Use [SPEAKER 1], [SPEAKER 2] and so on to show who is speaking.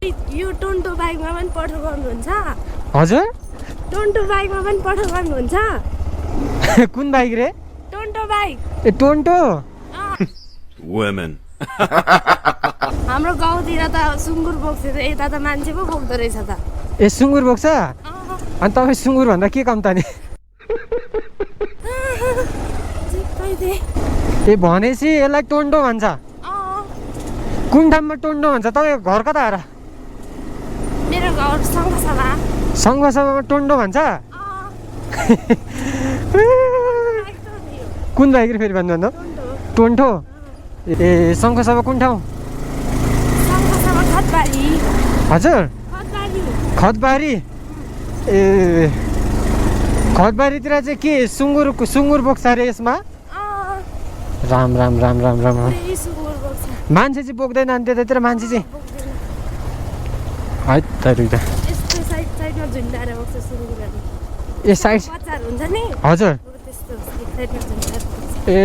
[SPEAKER 1] यो टोन्टो बाइकमा पनि पठो गर्नुहुन्छ?
[SPEAKER 2] हजुर
[SPEAKER 1] टोन्टो बाइकमा पनि पठो गर्नुहुन्छ?
[SPEAKER 2] कुन बाइक रे?
[SPEAKER 1] टोन्टो बाइक।
[SPEAKER 2] ए टोन्टो
[SPEAKER 3] Women.
[SPEAKER 1] हाम्रो गाउँतिर त सुँगुर बोक्छ, यता त मान्छे पो बोक्दो रहेछ त।
[SPEAKER 2] ए सुँगुर बोक्छ? अनि तपाईँ सुँगुर भन्दा के कम त नि? ए भनेपछि यसलाई टोन्टो भन्छ? कुन ठाउँमा टोन्टो भन्छ? तपाईँको घर कता हो र?
[SPEAKER 1] मेरो घर सङ्घसभा।
[SPEAKER 2] सङ्घसभामा टोन्टो भन्छ? कुन बाइक रे फेरि भन्नु टोन्टो? ए सङ्घसभा कुन ठाउँ?
[SPEAKER 1] सङ्घसभा खतबारी।
[SPEAKER 2] हजुर
[SPEAKER 1] खतबारी।
[SPEAKER 2] खतबारी? ए खतबारीतिर चाहिँ के सुँगुर बोक्छ अरे यसमा? राम राम राम राम राम मान्छे चाहिँ बोक्दैन अनि त्यतातिर मान्छे चाहिँ है त ए साइड
[SPEAKER 1] हुन्छ नि
[SPEAKER 2] हजुर
[SPEAKER 1] त्यस्तो
[SPEAKER 2] ए